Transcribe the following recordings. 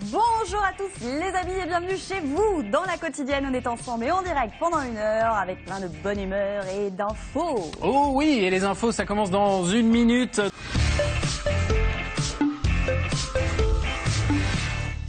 Bonjour à tous les amis et bienvenue chez vous dans la quotidienne. On est ensemble et en direct pendant 1 heure avec plein de bonne humeur et d'infos. Oh oui, et les infos ça commence dans 1 minute.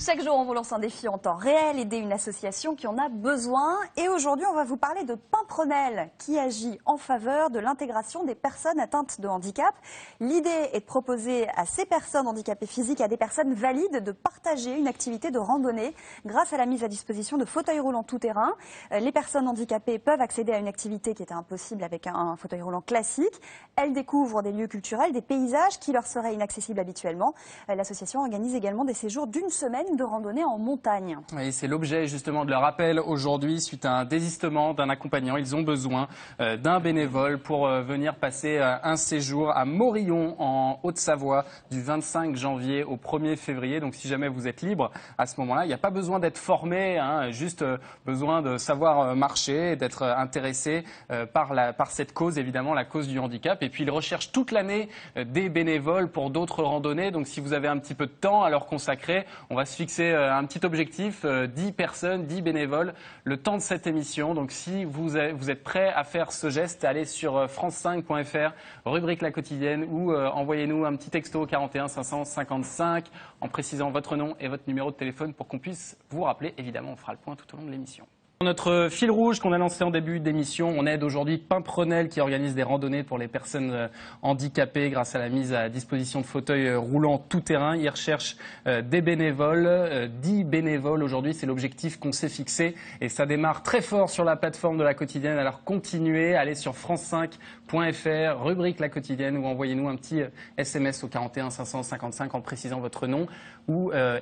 Chaque jour, on vous lance un défi en temps réel, aider une association qui en a besoin. Et aujourd'hui, on va vous parler de Pimprenel, qui agit en faveur de l'intégration des personnes atteintes de handicap. L'idée est de proposer à ces personnes handicapées physiques, à des personnes valides, de partager une activité de randonnée grâce à la mise à disposition de fauteuils roulants tout-terrain. Les personnes handicapées peuvent accéder à une activité qui était impossible avec un fauteuil roulant classique. Elles découvrent des lieux culturels, des paysages qui leur seraient inaccessibles habituellement. L'association organise également des séjours d'1 semaine de randonnée en montagne. Oui, c'est l'objet justement de leur appel aujourd'hui suite à un désistement d'un accompagnant. Ils ont besoin d'un bénévole pour venir passer un séjour à Morillon en Haute-Savoie du 25 janvier au 1er février. Donc si jamais vous êtes libre à ce moment-là, il n'y a pas besoin d'être formé, juste besoin de savoir marcher, d'être intéressé par cette cause, évidemment la cause du handicap. Et puis ils recherchent toute l'année des bénévoles pour d'autres randonnées. Donc si vous avez un petit peu de temps à leur consacrer, on va se fixer un petit objectif, 10 personnes, 10 bénévoles, le temps de cette émission. Donc si vous êtes prêts à faire ce geste, allez sur france5.fr, rubrique La Quotidienne, ou envoyez-nous un petit texto au 41 555 en précisant votre nom et votre numéro de téléphone pour qu'on puisse vous rappeler. Évidemment, on fera le point tout au long de l'émission. Notre fil rouge qu'on a lancé en début d'émission, on aide aujourd'hui Pimprenel qui organise des randonnées pour les personnes handicapées grâce à la mise à disposition de fauteuils roulants tout-terrain. Ils recherchent des bénévoles, 10 bénévoles aujourd'hui, c'est l'objectif qu'on s'est fixé et ça démarre très fort sur la plateforme de La Quotidienne. Alors continuez, allez sur france5.fr, rubrique La Quotidienne ou envoyez-nous un petit SMS au 41 555 en précisant votre nom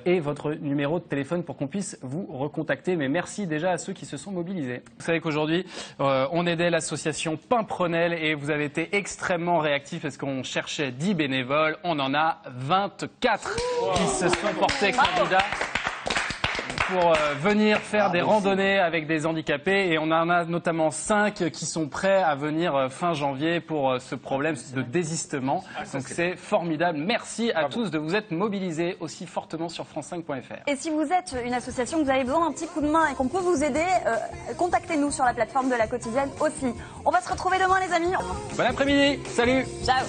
et votre numéro de téléphone pour qu'on puisse vous recontacter. Mais merci déjà à ceux qui se sont mobilisés. Vous savez qu'aujourd'hui, on aidait l'association Pimprenel et vous avez été extrêmement réactifs parce qu'on cherchait 10 bénévoles. On en a 24 qui se sont portés candidats pour venir faire des randonnées avec des handicapés et on en a notamment 5 qui sont prêts à venir fin janvier pour ce problème de désistement. Donc c'est formidable. Merci à tous de vous être mobilisés aussi fortement sur france5.fr. Et si vous êtes une association, que vous avez besoin d'un petit coup de main et qu'on peut vous aider, contactez-nous sur la plateforme de La Quotidienne aussi. On va se retrouver demain les amis. Bon après-midi, salut. Ciao.